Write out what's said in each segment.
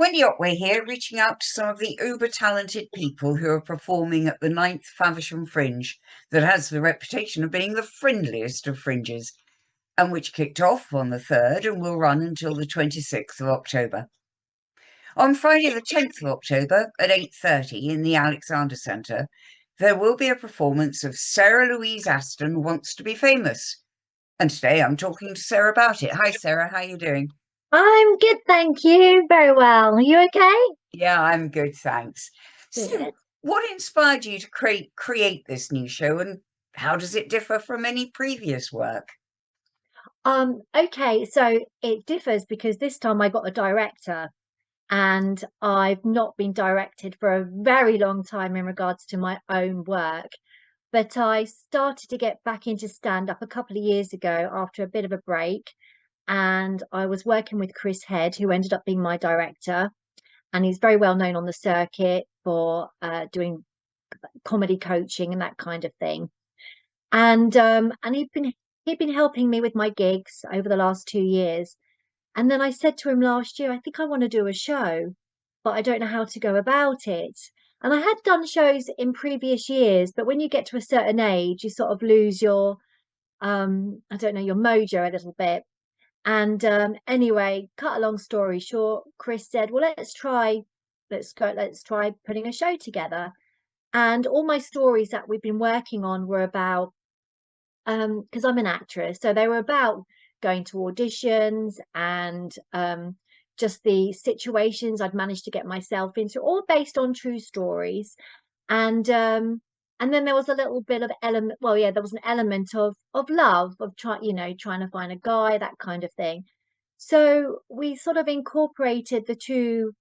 Wendy Otway here, reaching out to some of the uber talented people who are performing at the ninth Faversham Fringe, that has the reputation of being the friendliest of fringes, and which kicked off on the 3rd and will run until the 26th of October. On Friday, the 10th of October at 8:30 in the Alexander Centre, there will be a performance of Sara Louise Aston Wants to Be Famous. And today I'm talking to Sarah about it. Hi, Sarah, how are you doing? I'm good, thank you. Very well. Are you okay? Yeah, I'm good, thanks. So, Good. what inspired you to create this new show, and how does it differ from any previous work? Okay, so it differs because this time I got a director and I've not been directed for a very long time in regards to my own work. But I started to get back into stand-up a couple of years ago after a bit of a break. And I was working with Chris Head, who ended up being my director. And he's very well known on the circuit for doing comedy coaching and that kind of thing. And he'd been helping me with my gigs over the last 2 years. And then I said to him last year, I think I want to do a show, but I don't know how to go about it. And I had done shows in previous years, but when you get to a certain age, you sort of lose your I don't know, your mojo a little bit. And anyway, cut a long story short, Chris said, well, let's try putting a show together. And all my stories that we've been working on were about because I'm an actress, so they were about going to auditions and just the situations I'd managed to get myself into, all based on true stories. And then there was a little bit of element, well, yeah, there was an element of love, of trying to find a guy, that kind of thing. So we sort of incorporated the two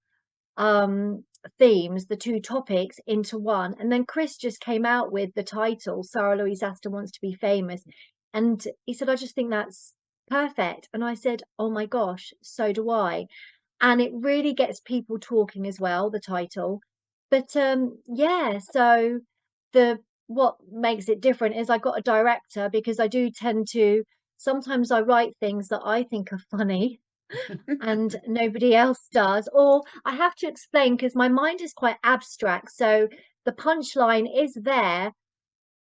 themes, the two topics into one. And then Chris just came out with the title, Sara Louise Aston Wants to Be Famous. And he said, I just think that's perfect. And I said, oh my gosh, so do I. And it really gets people talking as well, the title. But yeah, so the what makes it different is I got a director because I do tend to sometimes I write things that I think are funny and nobody else does. Or I have to explain because my mind is quite abstract. So the punchline is there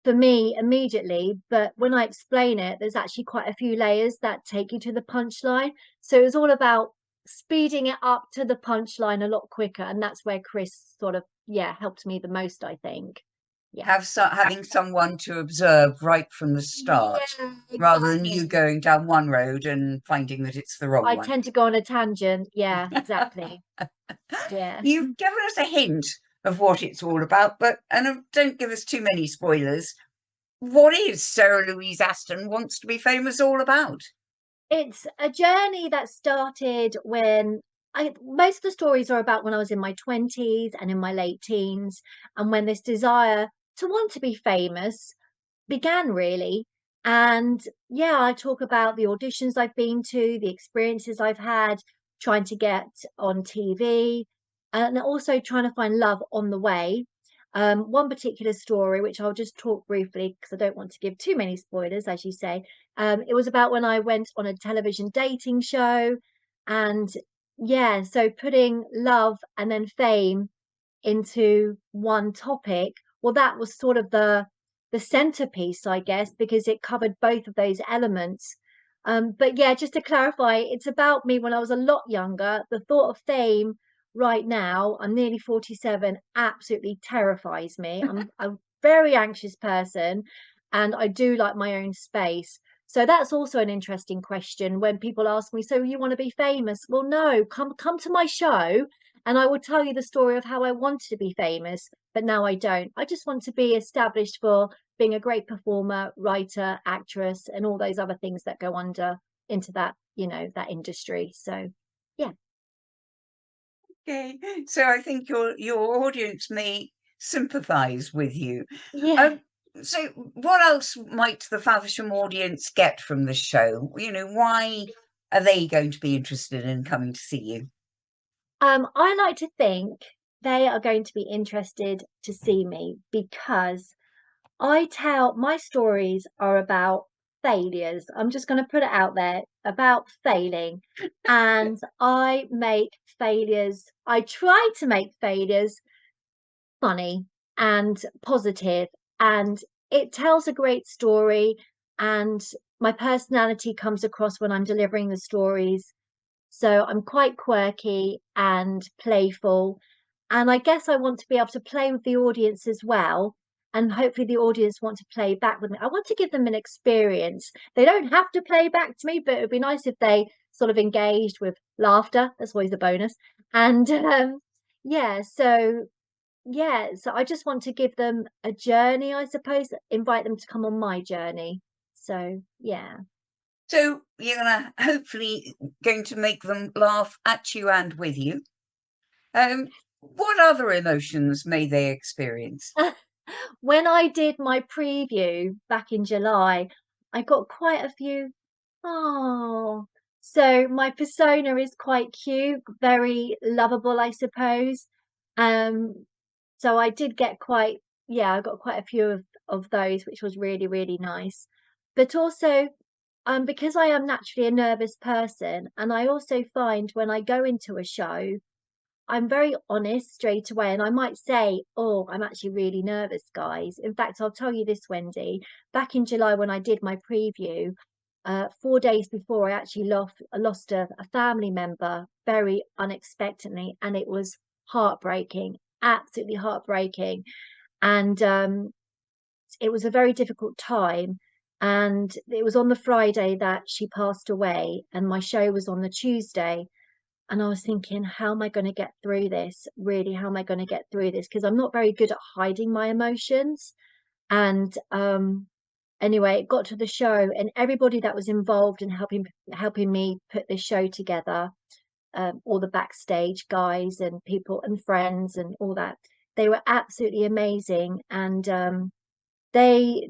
for me immediately, but when I explain it, there's actually quite a few layers that take you to the punchline. So it was all about speeding it up to the punchline a lot quicker. And that's where Chris sort of, yeah, helped me the most, I think. Yeah. Having someone to observe right from the start, Yeah, rather than you exactly. going down one road and finding that it's the wrong I one. tend to go on a tangent. Yeah, exactly. Yeah. You've given us a hint of what it's all about, but don't give us too many spoilers. What is Sarah Louise Aston Wants to Be Famous all about? It's a journey that started when most of the stories are about when I was in my 20s and in my late teens, and when this desire to want to be famous began really. And yeah, I talk about the auditions I've been to, the experiences I've had trying to get on TV, and also trying to find love on the way. One particular story, which I'll just talk briefly because I don't want to give too many spoilers, as you say. It was about when I went on a television dating show, and yeah, so putting love and then fame into one topic. Well, that was sort of the centerpiece, I guess, because it covered both of those elements. But yeah, just to clarify, it's about me when I was a lot younger. The thought of fame right now, I'm nearly 47, absolutely terrifies me. I'm a very anxious person and I do like my own space. So that's also an interesting question when people ask me, so you want to be famous? Well, no, come to my show and I will tell you the story of how I wanted to be famous, but now I don't. I just want to be established for being a great performer, writer, actress, and all those other things that go under into that, that industry. So, yeah. Okay, so I think your audience may sympathise with you. Yeah. Um, so what else might the Faversham audience get from this show? Why are they going to be interested in coming to see you? I like to think they are going to be interested to see me because I tell my stories are about failures. I'm just going to put it out there about failing. And I try to make failures funny and positive, and it tells a great story, and my personality comes across when I'm delivering the stories. So I'm quite quirky and playful, and I guess I want to be able to play with the audience as well, and hopefully the audience want to play back with me. I want to give them an experience. They don't have to play back to me, but it would be nice if they sort of engaged with laughter. That's always a bonus. And yeah, so I just want to give them a journey, I suppose, invite them to come on my journey. So yeah. So you're gonna hopefully going to make them laugh at you and with you. What other emotions may they experience? When I did my preview back in July, I got quite a few. Oh, so my persona is quite cute, very lovable, I suppose. Um, so I did get quite, yeah, I got quite a few of those, which was really, really nice. But also, because I am naturally a nervous person, and I also find when I go into a show, I'm very honest straight away, and I might say, "Oh, I'm actually really nervous, guys." In fact, I'll tell you this, Wendy. Back in July, when I did my preview, 4 days before, I lost a family member very unexpectedly, and it was heartbreaking, absolutely heartbreaking. And it was a very difficult time. And it was on the Friday that she passed away, and my show was on the Tuesday. And I was thinking, how am I going to get through this? Really, how am I going to get through this? Because I'm not very good at hiding my emotions. And anyway, it got to the show, and everybody that was involved in helping me put this show together, all the backstage guys and people and friends and all that, they were absolutely amazing. And they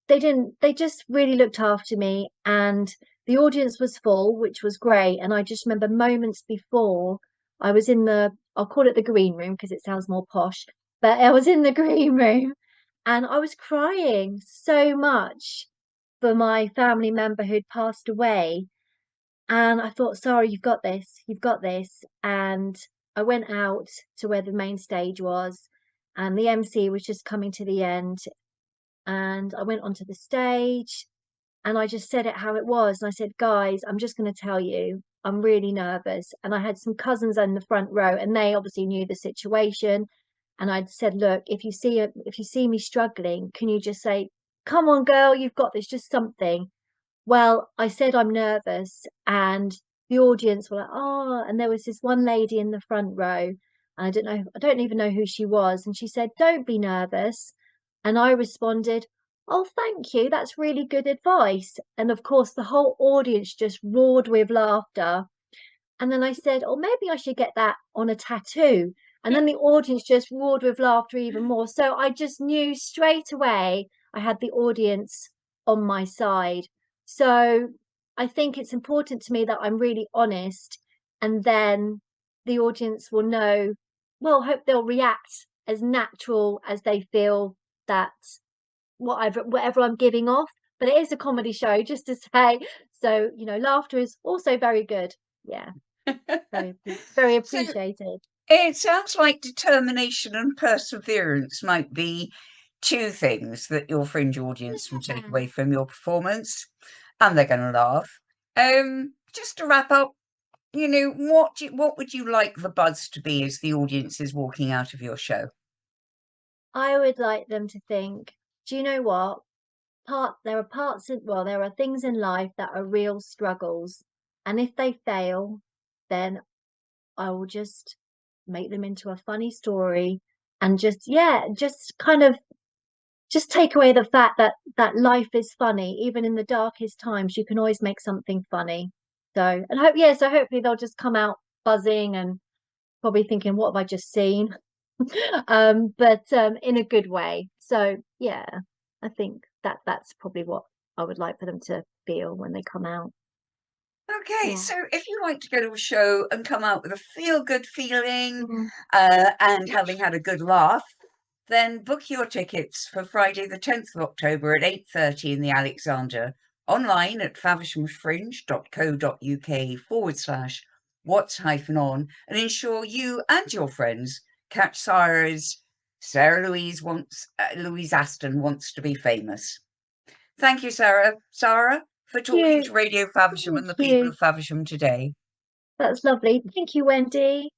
they just really looked after me, and the audience was full, which was great. And I just remember moments before, I was in the, I'll call it the green room because it sounds more posh, but I was in the green room, and I was crying so much for my family member who'd passed away. And I thought, Sarah, you've got this. And I went out to where the main stage was, and the MC was just coming to the end, and I went onto the stage, and I just said it how it was. And I said, guys, I'm just going to tell you, I'm really nervous. And I had some cousins in the front row, and they obviously knew the situation. And I'd said, look, if you see me struggling, can you just say, come on, girl, you've got this, just something. Well, I said I'm nervous, and the audience were like, oh, and there was this one lady in the front row. I don't even know who she was. And she said, don't be nervous. And I responded, oh, thank you. That's really good advice. And of course, the whole audience just roared with laughter. And then I said, oh, maybe I should get that on a tattoo. And then the audience just roared with laughter even more. So I just knew straight away I had the audience on my side. So I think it's important to me that I'm really honest, and then the audience will know, well, hope they'll react as natural as they feel that whatever I'm giving off. But it is a comedy show, just to say. So, laughter is also very good. Yeah. Very, very So appreciated. it sounds like determination and perseverance might be two things that your fringe audience will take Yeah. away from your performance, and they're going to laugh. Just to wrap up, what would you like the buzz to be as the audience is walking out of your show? I would like them to think, do you know what? There are things in life that are real struggles. And if they fail, then I will just make them into a funny story, and just kind of just take away the fact that life is funny. Even in the darkest times, you can always make something funny. So hopefully they'll just come out buzzing and probably thinking, what have I just seen? But in a good way. So yeah, I think that's probably what I would like for them to feel when they come out. Okay, Yeah. so if you like to go to a show and come out with a feel-good feeling, Mm. and having had a good laugh, then book your tickets for Friday the 10th of October at 8:30 in the Alexander online at favershamfringe.co.uk/what's-on, and ensure you and your friends catch Sara Louise Louise Aston Wants to Be Famous. Thank you, Sara, for talking to Radio Faversham and the people of Faversham today. That's lovely. Thank you, Wendy.